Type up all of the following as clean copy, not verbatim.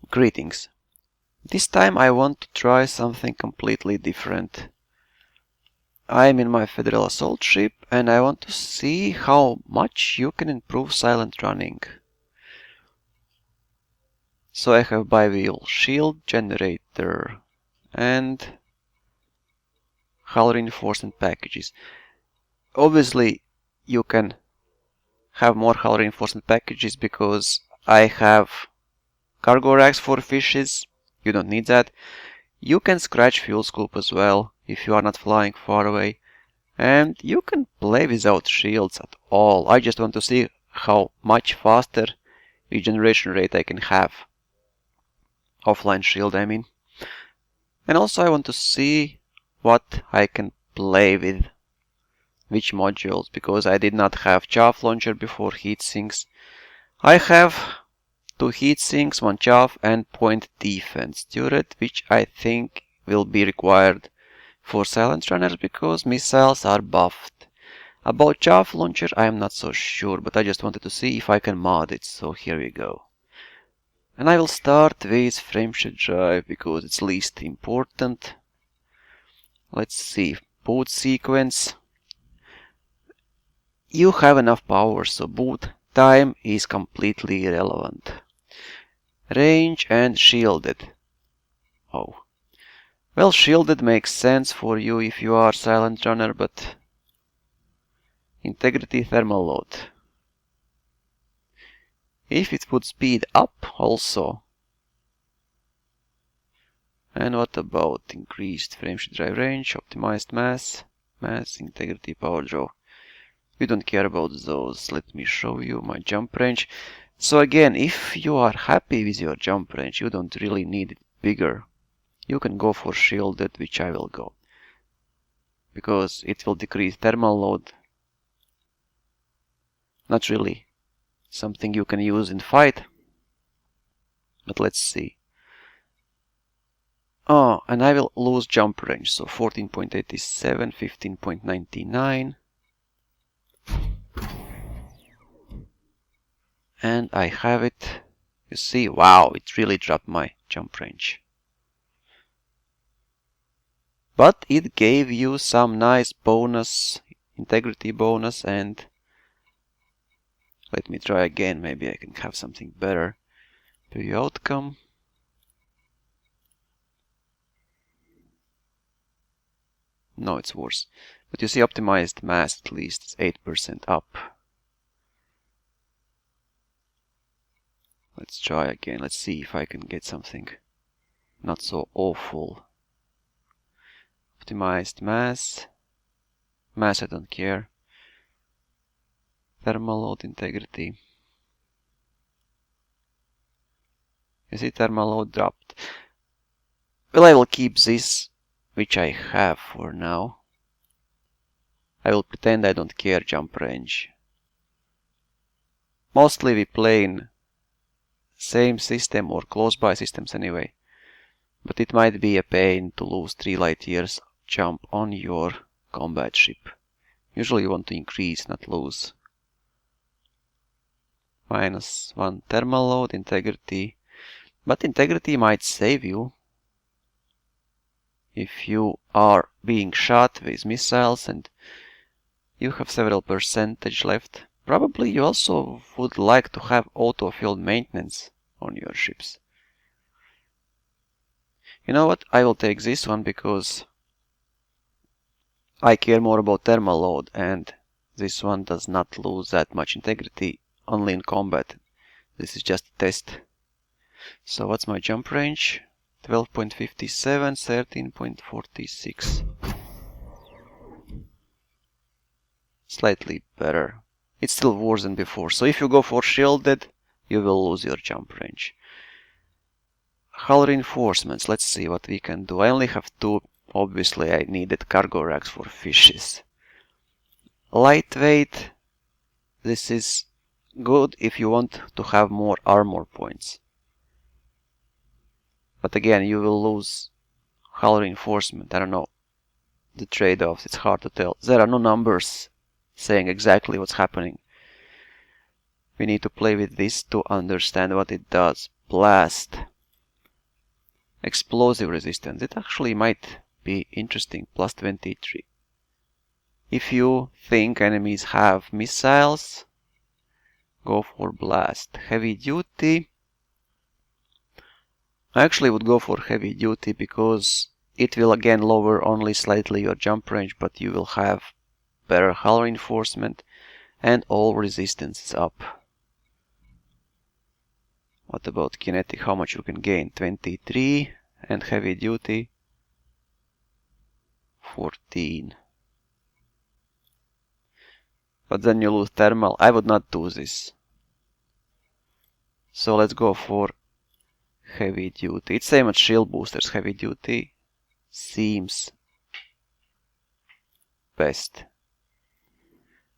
Greetings. This time I want to try something completely different. I'm in my Federal Assault ship and I want to see how much you can improve silent running. So I have bi-wheel shield generator and hull reinforcement packages. Obviously you can have more hull reinforcement packages because I have cargo racks for fishes. You don't need that. You can scratch fuel scoop as well if you are not flying far away. And you can play without shields at all. I just want to see how much faster regeneration rate I can have. Offline shield, I mean. And also I want to see what I can play with. Which modules, because I did not have chaff launcher before heat sinks. I have 2 heat sinks, 1 chaff and point defense turret, which I think will be required for silent runners because missiles are buffed. About chaff launcher I am not so sure, but I just wanted to see if I can mod it, so here we go. And I will start with frameshift drive because it's least important. Let's see, boot sequence. You have enough power, so boot time is completely irrelevant. Range and shielded. Oh. Well, shielded makes sense for you if you are silent runner, but integrity thermal load. If it would speed up also. And what about increased frameshift drive range, optimized mass, integrity, power draw? We don't care about those. Let me show you my jump range. So again, if you are happy with your jump range, you don't really need it bigger. You can go for shielded, which I will go. Because it will decrease thermal load. Not really something you can use in fight. But let's see. Oh, and I will lose jump range. So 14.87, 15.99. And I have it. You see, wow, it really dropped my jump range. But it gave you some nice bonus, integrity bonus, and let me try again, maybe I can have something better. Preview outcome. No, it's worse. But you see, optimized mass at least is 8% up. Let's try again. Let's see if I can get something not so awful. Optimized mass. Mass, I don't care. Thermal load integrity. You see, thermal load dropped. Well, I will keep this, which I have for now. I will pretend I don't care jump range. Mostly we play in same system or close by systems anyway. But it might be a pain to lose 3 light years jump on your combat ship. Usually you want to increase, not lose. -1 thermal load, integrity. But integrity might save you. If you are being shot with missiles and you have several percentage left. Probably you also would like to have auto-field maintenance on your ships. You know what? I will take this one because I care more about thermal load, and this one does not lose that much integrity, only in combat. This is just a test. So what's my jump range? 12.57, 13.46. Slightly better. It's still worse than before. So if you go for shielded, you will lose your jump range. Hull reinforcements. Let's see what we can do. I only have 2. Obviously I needed cargo racks for fishes. Lightweight. This is good if you want to have more armor points. But again, you will lose hull reinforcement. I don't know. The trade-offs, it's hard to tell. There are no numbers saying exactly what's happening. We need to play with this to understand what it does. Blast. explosive resistance. It actually might be interesting. Plus 23. If you think enemies have missiles, go for blast. Heavy duty. I actually would go for heavy duty because it will again lower only slightly your jump range, but you will have better hull reinforcement and all resistance is up. What about kinetic? How much you can gain? 23 and heavy duty 14. But then you lose thermal. I would not do this. So let's go for heavy duty. It's same as shield boosters. Heavy duty seems best.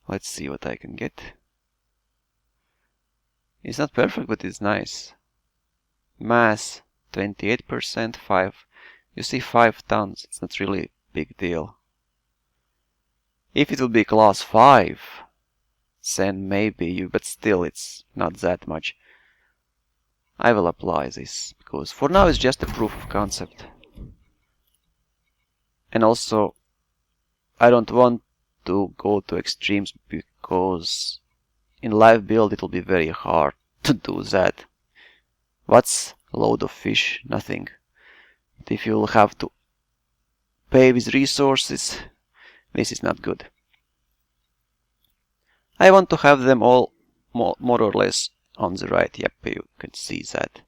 Let's see what I can get. It's not perfect, but it's nice. Mass 28%, 5. You see 5 tons. It's not really a big deal. If it would be class 5, then maybe you, but still it's not that much. I will apply this because for now it's just a proof of concept. And also I don't want to go to extremes because in live build it will be very hard to do that. What's load of fish? Nothing. But if you'll have to pay with resources, this is not good. I want to have them all more or less on the right. Yep, you can see that.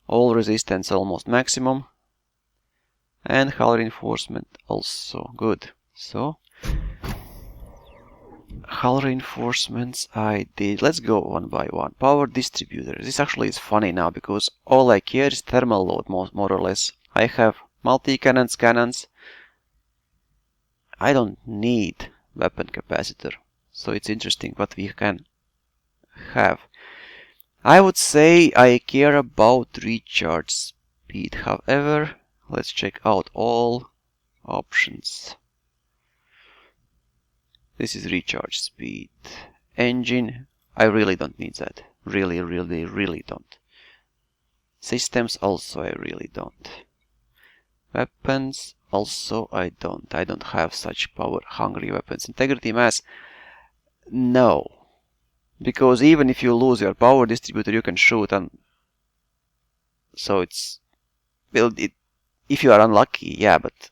All resistance almost maximum. And hull reinforcement also good. So hull reinforcements I did. Let's go one by one. Power distributor. This actually is funny now because all I care is thermal load more or less. I have multi-cannons. I don't need weapon capacitor. So it's interesting what we can have. I would say I care about recharge speed. However, let's check out all options. This is recharge speed. Engine, I really don't need that. Really don't. Systems also I really don't. Weapons also I don't. I don't have such power hungry weapons. Integrity mass, no. Because even if you lose your power distributor you can shoot and so it's, well, if you are unlucky, yeah, but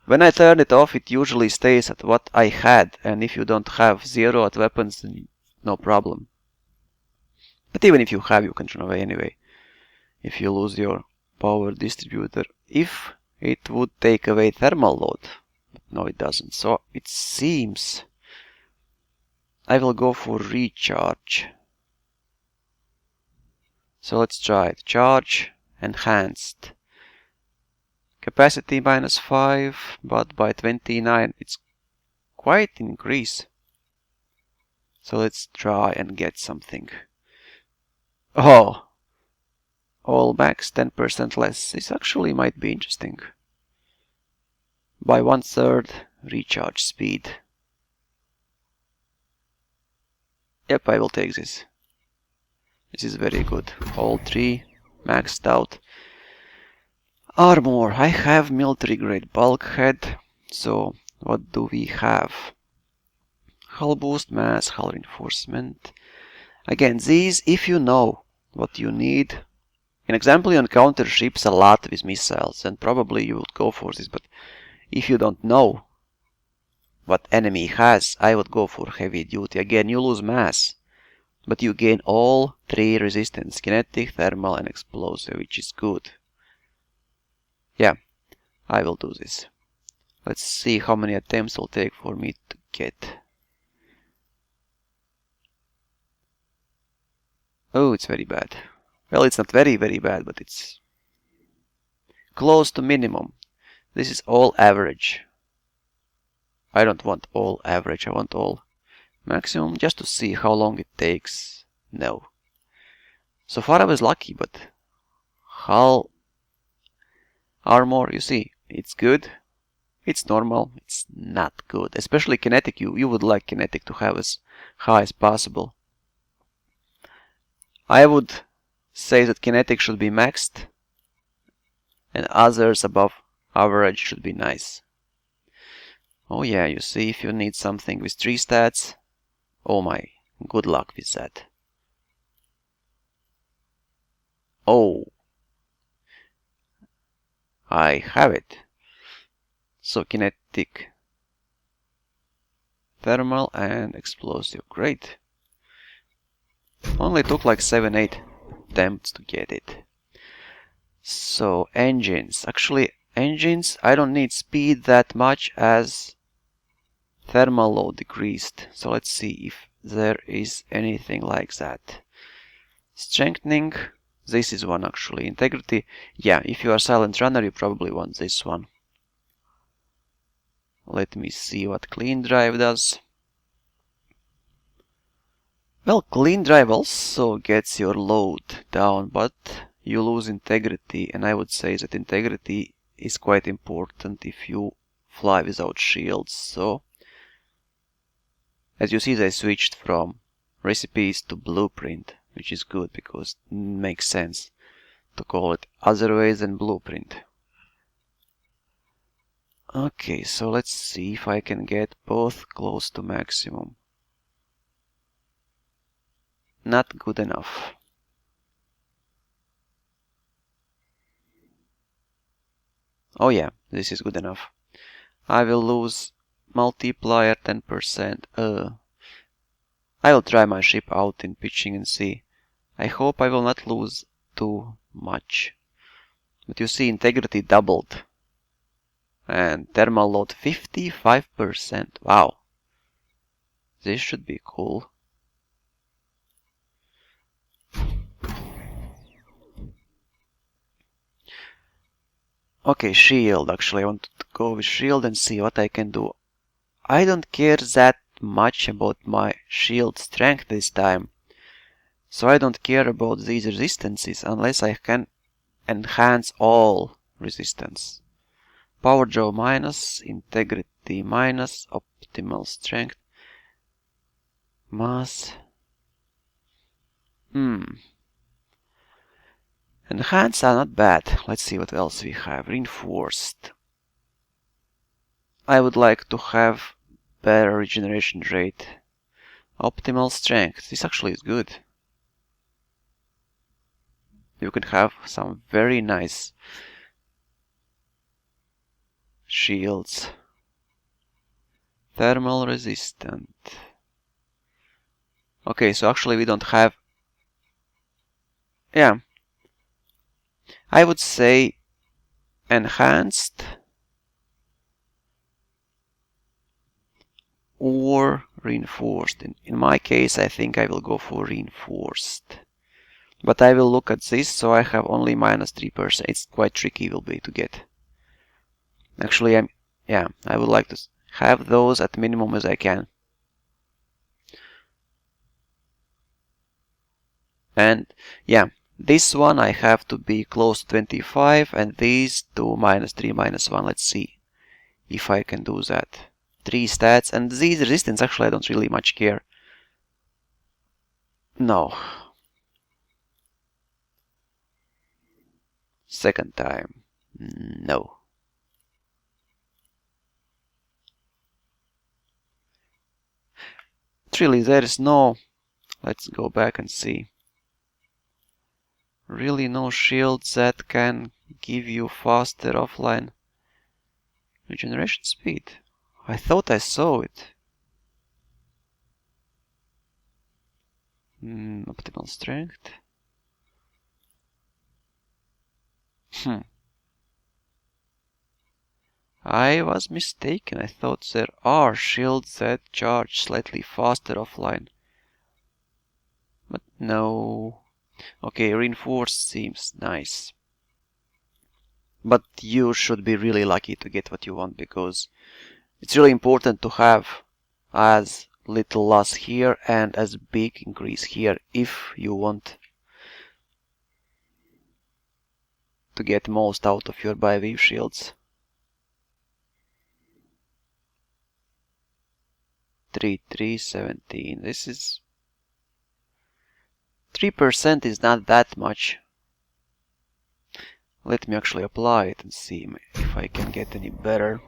when I turn it off it usually stays at what I had, and if you don't have 0 at weapons then no problem. But even if you have, you can run away anyway. If you lose your power distributor, if it would take away thermal load, but no it doesn't, so it seems I will go for recharge. So let's try it. Charge enhanced. Capacity -5, but by 29 it's quite an increase. So let's try and get something. Oh! All max 10% less. This actually might be interesting. By 1/3 recharge speed. Yep, I will take this. This is very good. All 3 maxed out. Armor. I have military grade bulkhead. So what do we have? Hull boost, mass, hull reinforcement. Again, these, if you know what you need. In example, you encounter ships a lot with missiles, and probably you would go for this, but if you don't know what enemy has, I would go for heavy duty. Again, you lose mass, but you gain all 3 resistance, kinetic, thermal and explosive, which is good. Yeah, I will do this. Let's see how many attempts it will take for me to get. Oh, it's very bad. Well, it's not very bad, but it's close to minimum. This is all average. I don't want all average, I want all maximum, just to see how long it takes. No. So far I was lucky, but hull armor, you see, it's good. It's normal, it's not good. Especially kinetic, you would like kinetic to have as high as possible. I would say that kinetic should be maxed. and others above average should be nice. Oh yeah, you see, if you need something with 3 stats, oh my, good luck with that. Oh, I have it. So kinetic, thermal and explosive, great. Only took like 7-8 attempts to get it. So engines, actually engines, I don't need speed that much as thermal load decreased. So let's see if there is anything like that. Strengthening, this is one actually. Integrity, yeah, if you are silent runner you probably want this one. Let me see what clean drive does. Well, clean drive also gets your load down, but you lose integrity, and I would say that integrity is quite important if you fly without shields. So as you see, they switched from recipes to blueprint, which is good because it makes sense to call it other ways than blueprint. Okay, so let's see if I can get both close to maximum. Not good enough. Oh yeah, this is good enough. I will lose multiplier 10%. I will try my ship out in pitching and see. I hope I will not lose too much. But you see, integrity doubled. And thermal load 55%. Wow. This should be cool. Okay, shield. Actually, I want to go with shield and see what I can do. I don't care that much about my shield strength this time. So I don't care about these resistances unless I can enhance all resistance. Power jaw minus, integrity minus, optimal strength, mass. Enhance are not bad. Let's see what else we have. Reinforced. I would like to have better regeneration rate. Optimal strength. This actually is good. You can have some very nice shields. Thermal resistant. Okay, so actually we don't have... Yeah. I would say enhanced or reinforced. In my case, I think I will go for reinforced. But I will look at this, so I have only minus 3%. It's quite tricky will be to get. Actually, I would like to have those at minimum as I can. And yeah, this one I have to be close to 25 and these to minus 3, minus 1. Let's see if I can do that. 3 stats, and these resistance actually I don't really much care. No. Second time. No. Really, there is no... Let's go back and see. Really no shields that can give you faster offline regeneration speed. I thought I saw it. Optimal strength. I was mistaken. I thought there are shields that charge slightly faster offline. But no. Okay, reinforced seems nice. But you should be really lucky to get what you want, because it's really important to have as little loss here and as big increase here if you want to get most out of your bi-wave shields. 3,317. This is 3% is not that much. Let me actually apply it and see if I can get any better.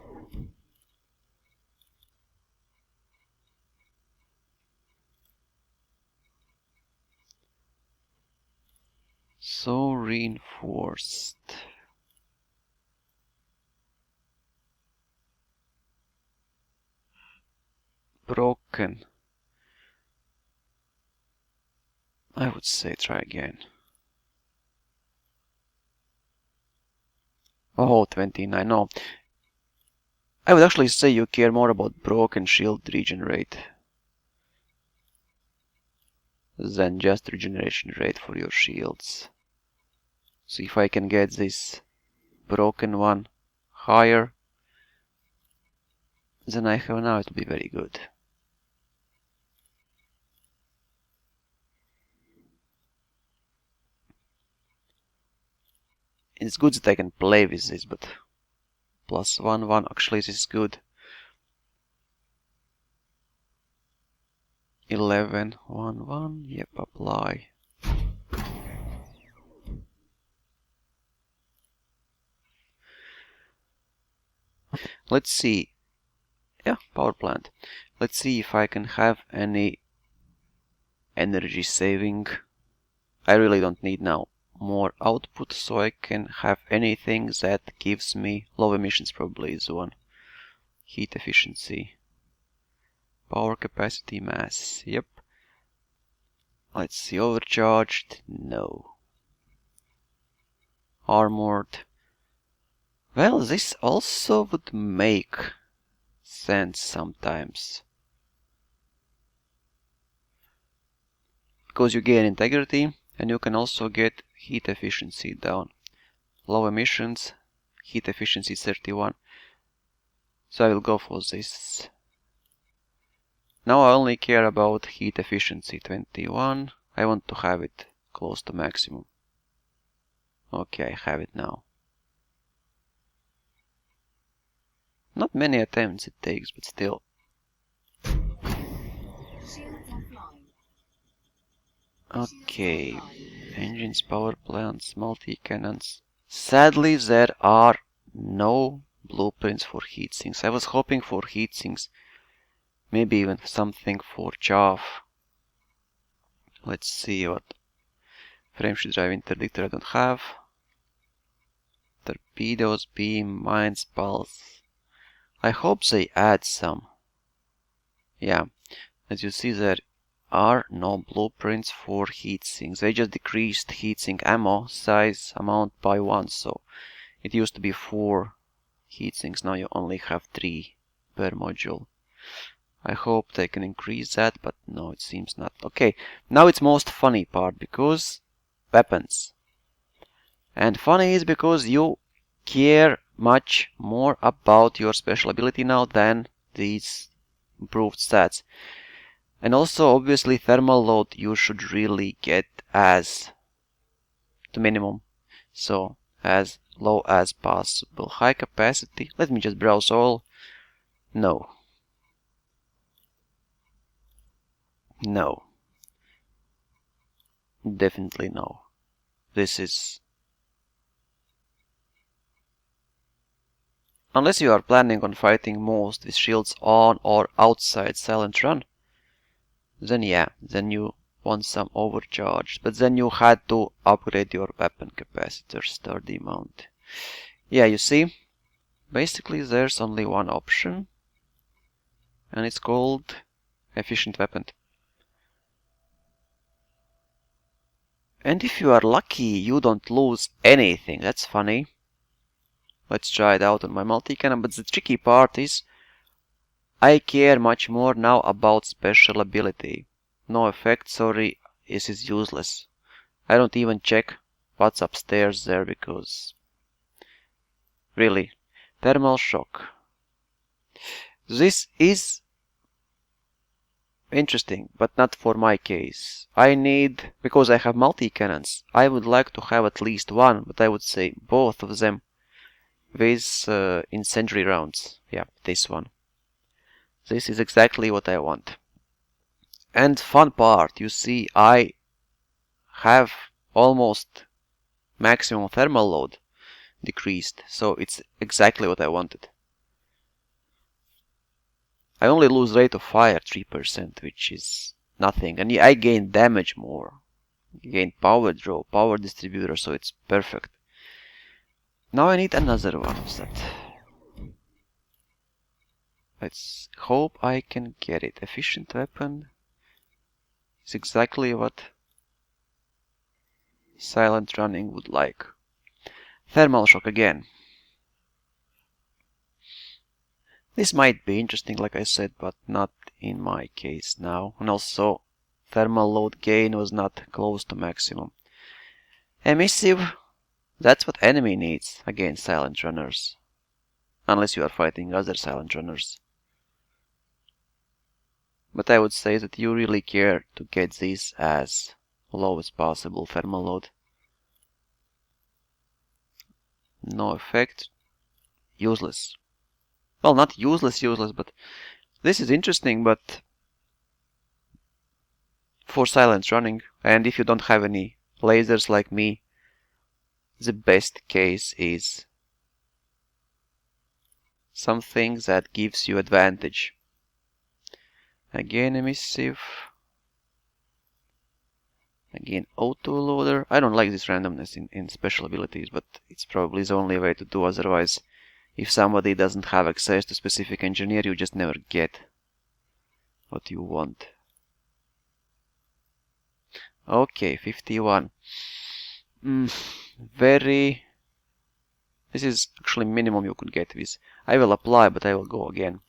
So reinforced. Broken. I would say try again. Oh, 29, no. I would actually say you care more about broken shield regenerate than just regeneration rate for your shields. So if I can get this broken one higher than I have now, it will be very good. It's good that I can play with this, but +1/1 actually this is good. 11/1/1, yep, apply. Let's see. Yeah, power plant. Let's see if I can have any energy saving. I really don't need now more output, so I can have anything that gives me low emissions. Probably is one. Heat efficiency. Power capacity, mass. Yep. Let's see, overcharged. No. Armored. Well, this also would make sense sometimes. Because you gain integrity and you can also get heat efficiency down. Low emissions, heat efficiency 31. So I will go for this. Now I only care about heat efficiency 21. I want to have it close to maximum. Okay, I have it now. Not many attempts it takes, but still. Okay, engines, power plants, multi-cannons. Sadly, there are no blueprints for heatsinks. I was hoping for heatsinks. Maybe even something for chaff. Let's see what frameshift drive interdictor I don't have. Torpedoes, beam, mines, pulse. I hope they add some. Yeah, as you see there are no blueprints for heatsinks. They just decreased heatsink ammo size amount by 1, so it used to be 4 heatsinks, now you only have 3 per module. I hope they can increase that, but no, it seems not. Okay, now it's most funny part, because weapons. And funny is because you care much more about your special ability now than these improved stats. And also, obviously, thermal load you should really get as the minimum. So, as low as possible. High capacity. Let me just browse all. No. No. Definitely no. This is... Unless you are planning on fighting most with shields on or outside Silent Run, then yeah, then you want some overcharge. But then you had to upgrade your weapon capacitor, sturdy mount. Yeah, you see, basically there's only one option, and it's called efficient weapon. And if you are lucky, you don't lose anything. That's funny. Let's try it out on my multi-cannon, but the tricky part is I care much more now about special ability. No effect, sorry, this is useless. I don't even check what's upstairs there, because really, thermal shock. This is interesting, but not for my case. I need, because I have multi-cannons, I would like to have at least one, but I would say both of them with incendiary rounds. Yeah, this one. This is exactly what I want. And fun part, you see, I have almost maximum thermal load. decreased, so it's exactly what I wanted. I only lose rate of fire 3%, which is nothing, and I gain damage more. I gain power draw, power distributor, so it's perfect. Now I need another one of that. Let's hope I can get it. Efficient weapon is exactly what silent running would like. Thermal shock again. This might be interesting, like I said, but not in my case now. And also, thermal load gain was not close to maximum. Emissive, that's what enemy needs against silent runners. Unless you are fighting other silent runners. But I would say that you really care to get this as low as possible, thermal load. No effect. Useless. Well, not useless, but this is interesting, but for silent running, and if you don't have any lasers like me, the best case is something that gives you advantage. Again emissive. Again autoloader. I don't like this randomness in special abilities, but it's probably the only way to do, otherwise if somebody doesn't have access to specific engineer, you just never get what you want. Okay, 51. This is actually minimum you could get with. I will apply, but I will go again.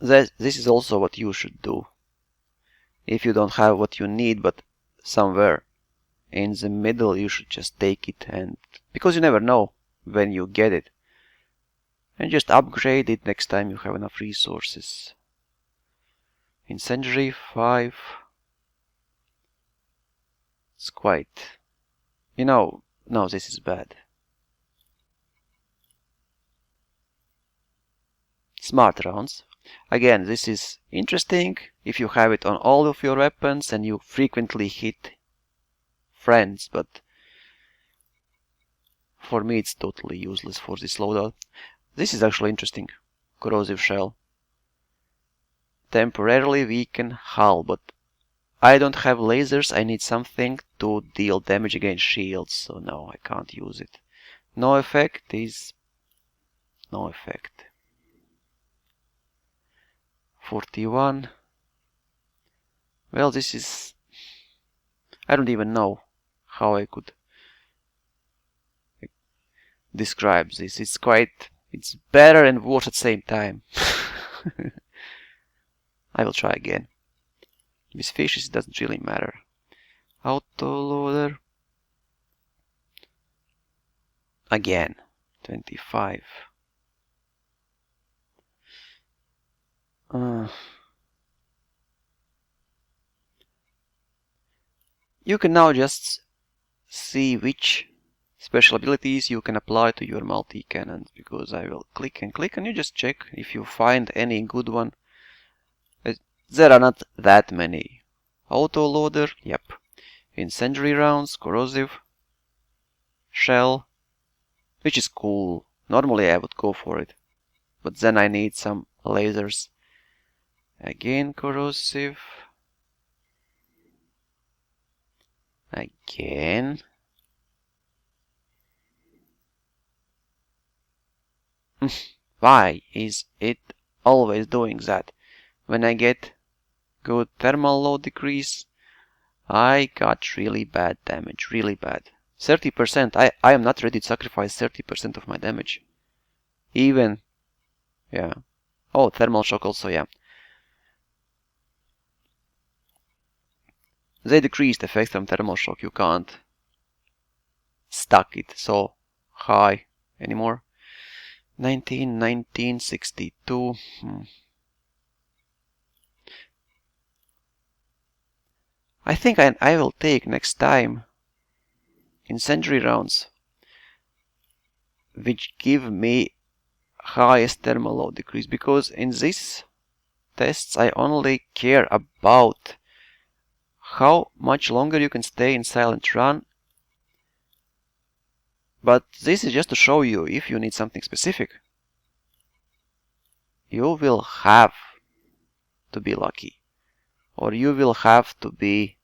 This is also what you should do. If you don't have what you need, but somewhere in the middle, you should just take it, and because you never know when you get it, and just upgrade it next time you have enough resources. Incendiary 5. It's quite, no, this is bad. Smart rounds. Again, this is interesting if you have it on all of your weapons and you frequently hit friends, but for me it's totally useless for this loadout. This is actually interesting. Corrosive shell. Temporarily weaken hull, but I don't have lasers. I need something to deal damage against shields, so no, I can't use it. No effect is no effect. 41. Well, this is, I don't even know how I could describe this. It's better and worse at the same time. I will try again. With fishes it doesn't really matter. Autoloader. Again, 25. You can now just see which special abilities you can apply to your multi-cannons, because I will click and click and you just check if you find any good one. There are not that many. Autoloader, yep. Incendiary rounds, corrosive, shell, which is cool. Normally I would go for it, but then I need some lasers. Again corrosive. Again. Why is it always doing that? When I get good thermal load decrease, I got really bad damage, really bad. 30%, I am not ready to sacrifice 30% of my damage. Even, yeah. Oh, thermal shock also, yeah. They decreased effects from thermal shock, you can't stack it so high anymore. 19, 62. I think I will take next time incendiary rounds, which give me highest thermal load decrease, because in these tests I only care about how much longer you can stay in silent run But this is just to show you, if you need something specific, you will have to be lucky, or you will have to be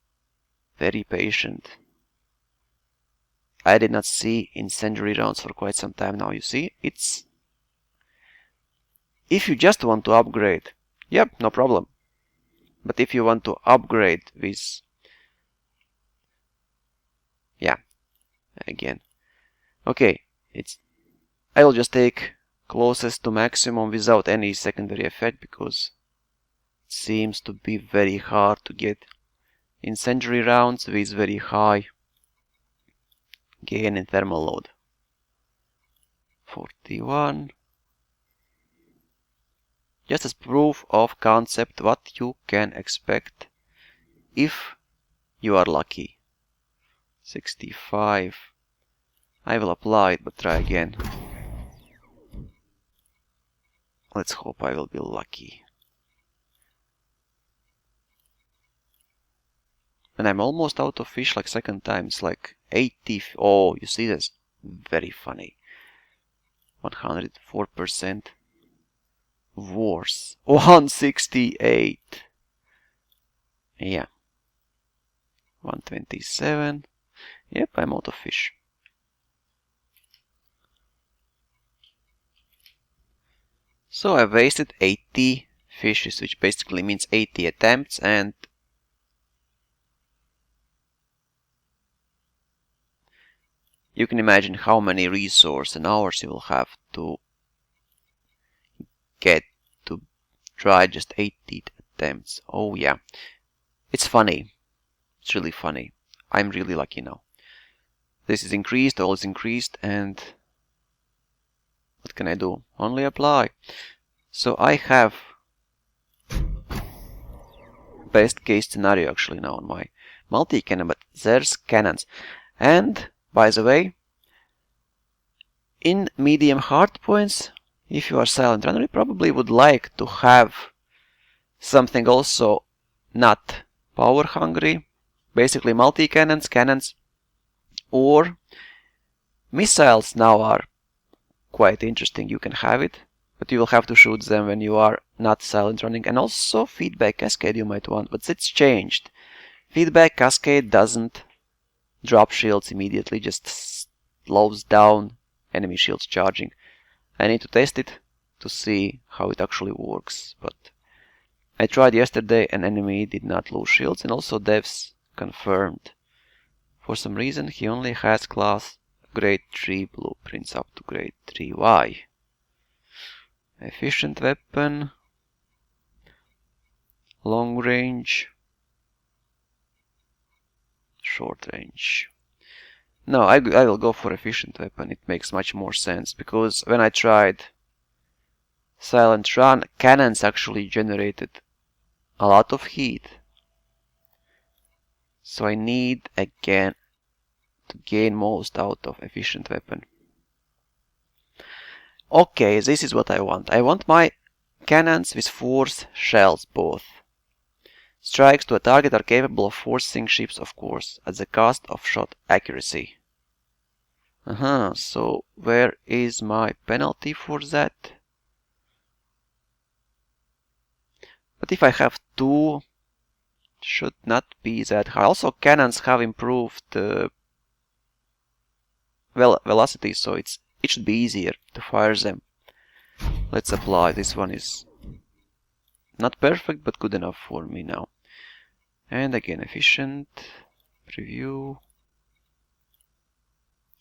very patient. I did not see incendiary rounds for quite some time now. You see, it's... If you just want to upgrade, yep, no problem. But if you want to upgrade with... Yeah, again. Okay, I will just take closest to maximum without any secondary effect, because it seems to be very hard to get incendiary rounds with very high gain in thermal load. 41. Just as proof of concept what you can expect if you are lucky. 65. I will apply it, but try again. Let's hope I will be lucky. And I'm almost out of fish like second time. It's like 80. Oh, you see this? Very funny. 104% worse. 168. Yeah. 127. Yep, I'm out of fish. So I wasted 80 fishes, which basically means 80 attempts, and you can imagine how many resources and hours you will have to get to try just 80 attempts. Oh yeah, it's funny. It's really funny. I'm really lucky now. This is increased, all is increased, and what can I do? Only apply. So I have best case scenario actually now on my multi-cannon, but there's cannons. And by the way, in medium hard points, if you are silent runner, you probably would like to have something also not power hungry. Basically multi-cannons, cannons, or missiles now are quite interesting. You can have it, but you will have to shoot them when you are not silent running. And also feedback cascade you might want, but it's changed. Feedback cascade doesn't drop shields immediately, just slows down enemy shields charging. I need to test it to see how it actually works, but I tried yesterday and enemy did not lose shields, and also devs confirmed. For some reason he only has class grade 3 blueprints up to grade 3. Why? Efficient weapon, long range, short range. No, I will go for efficient weapon. It makes much more sense, because when I tried silent run, cannons actually generated a lot of heat. So I need again to gain most out of efficient weapon. Okay, this is what I want. I want my cannons with force shells both. Strikes to a target are capable of forcing ships, of course, at the cost of shot accuracy. So where is my penalty for that? But if I have two, should not be that high. Also, cannons have improved velocity, so it should be easier to fire them. Let's apply. This one is not perfect, but good enough for me now. And again, efficient, preview.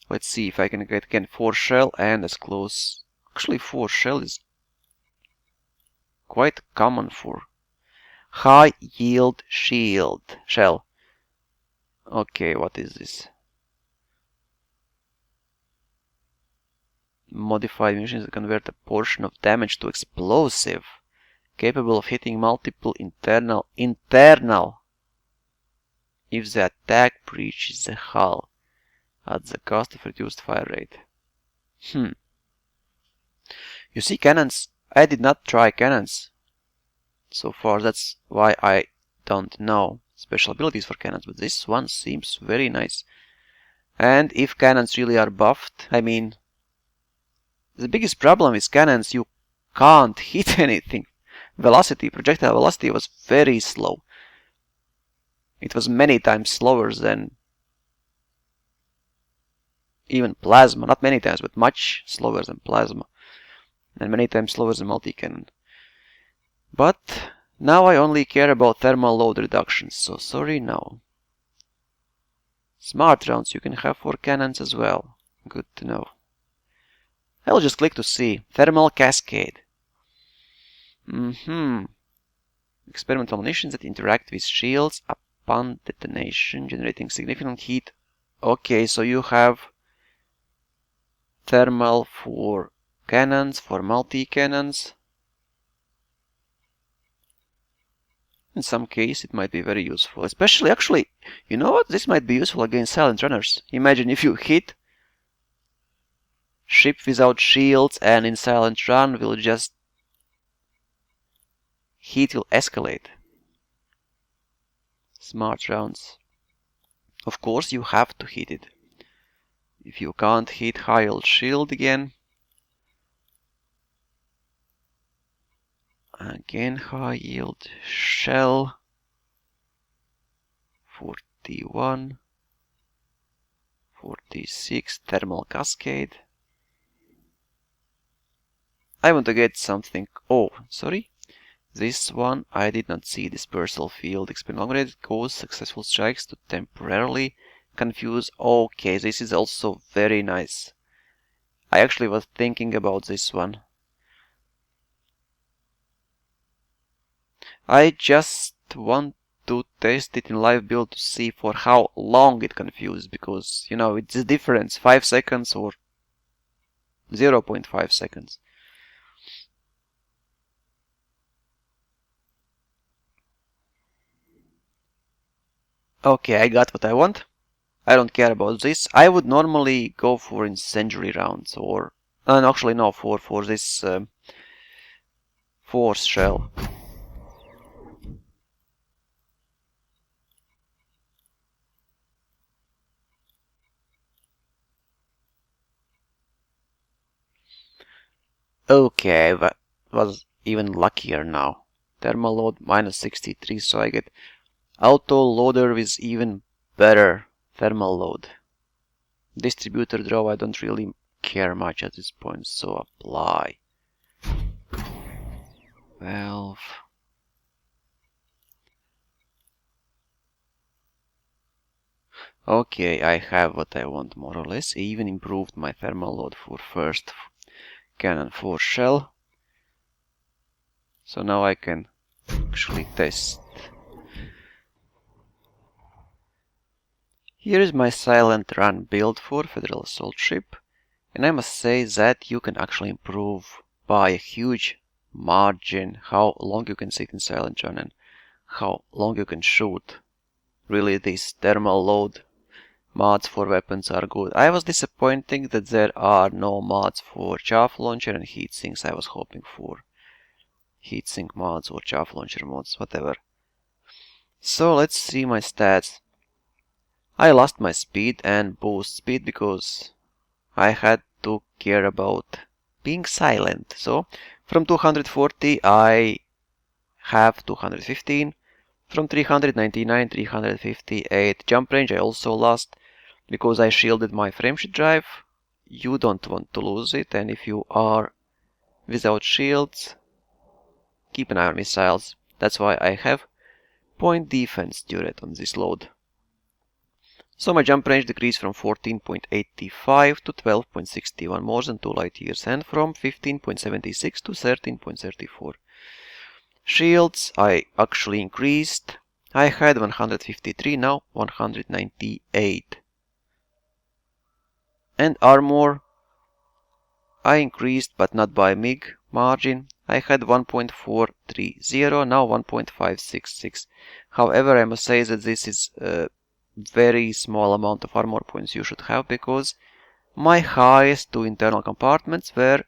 Let's see if I can get again 4 shell and as close. Actually, 4 shell is quite common for high yield shell. Okay, what is this? Modified munitions that convert a portion of damage to explosive, capable of hitting multiple internal if the attack breaches the hull at the cost of reduced fire rate. You see, cannons, I did not try cannons so far, that's why I don't know special abilities for cannons, but this one seems very nice. And if cannons really are buffed, I mean, the biggest problem with cannons, you can't hit anything. Velocity, projectile velocity was very slow. It was many times slower than even plasma. Not many times, but much slower than plasma. And many times slower than multi-cannon. But now I only care about thermal load reduction, so sorry now. Smart rounds you can have for cannons as well. Good to know. I'll just click to see. Thermal cascade. Experimental munitions that interact with shields upon detonation, generating significant heat. Okay, so you have thermal for cannons, for multi-cannons. In some case, it might be very useful. Especially, actually, you know what? This might be useful against silent runners. Imagine if you hit ship without shields and in silent run will just... heat will escalate. Smart rounds. Of course, you have to hit it. If you can't hit high yield shield again. Again, high yield shell. 41. 46. Thermal cascade. I want to get something. Oh, sorry. This one, I did not see. Dispersal field. Experimental grenade cause successful strikes to temporarily confuse. Okay, this is also very nice. I actually was thinking about this one. I just want to test it in live build to see for how long it confuses, because, you know, it's a difference, 5 seconds or 0.5 seconds. Okay, I got what I want. I don't care about this. I would normally go for incendiary rounds, or actually no, for this force shell. Okay, that was even luckier now. Thermal load minus 63, so I get auto loader with even better thermal load. Distributor draw, I don't really care much at this point, so apply. Valve. Okay, I have what I want more or less. I even improved my thermal load for first cannon for shell. So now I can actually test. Here is my silent run build for Federal Assault Ship, and I must say that you can actually improve by a huge margin how long you can sit in silent run and how long you can shoot. Really, these thermal load mods for weapons are good. I was disappointed that there are no mods for chaff launcher and heatsinks. I was hoping for heatsink mods or chaff launcher mods, whatever. So let's see my stats. I lost my speed and boost speed because I had to care about being silent. So from 240 I have 215. From 399, 358. Jump range I also lost because I shielded my framesheet drive. You don't want to lose it, and if you are without shields, keep an eye on missiles. That's why I have point defense turret on this load. So my jump range decreased from 14.85 to 12.61, more than 2 light years, and from 15.76 to 13.34. Shields I actually increased. I had 153, now 198. And armor I increased, but not by MIG margin. I had 1.430, now 1.566. However, I must say that this is a very small amount of armor points you should have, because my highest 2 internal compartments were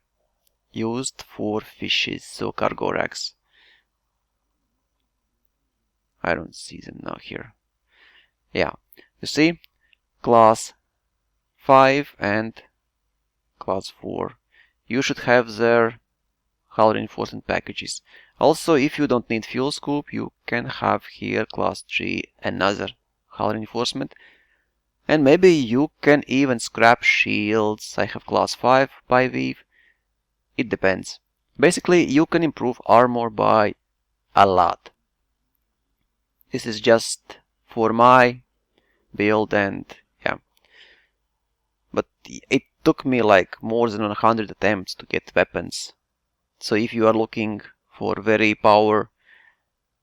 used for fishes, so cargo racks. I don't see them now here. Yeah, you see, class 5 and class 4. You should have their hull reinforcement packages. Also, if you don't need fuel scoop, you can have here class 3 another hull reinforcement. And maybe you can even scrap shields. I have class 5 by weave. It depends. Basically, you can improve armor by a lot. This is just for my build, and yeah. But it took me like more than 100 attempts to get weapons. So if you are looking for very power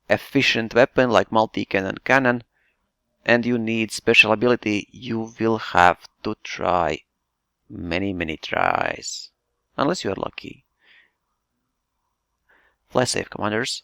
efficient weapon like multi-cannon cannon and you need special ability, you will have to try many tries. Unless you are lucky. Fly safe, commanders.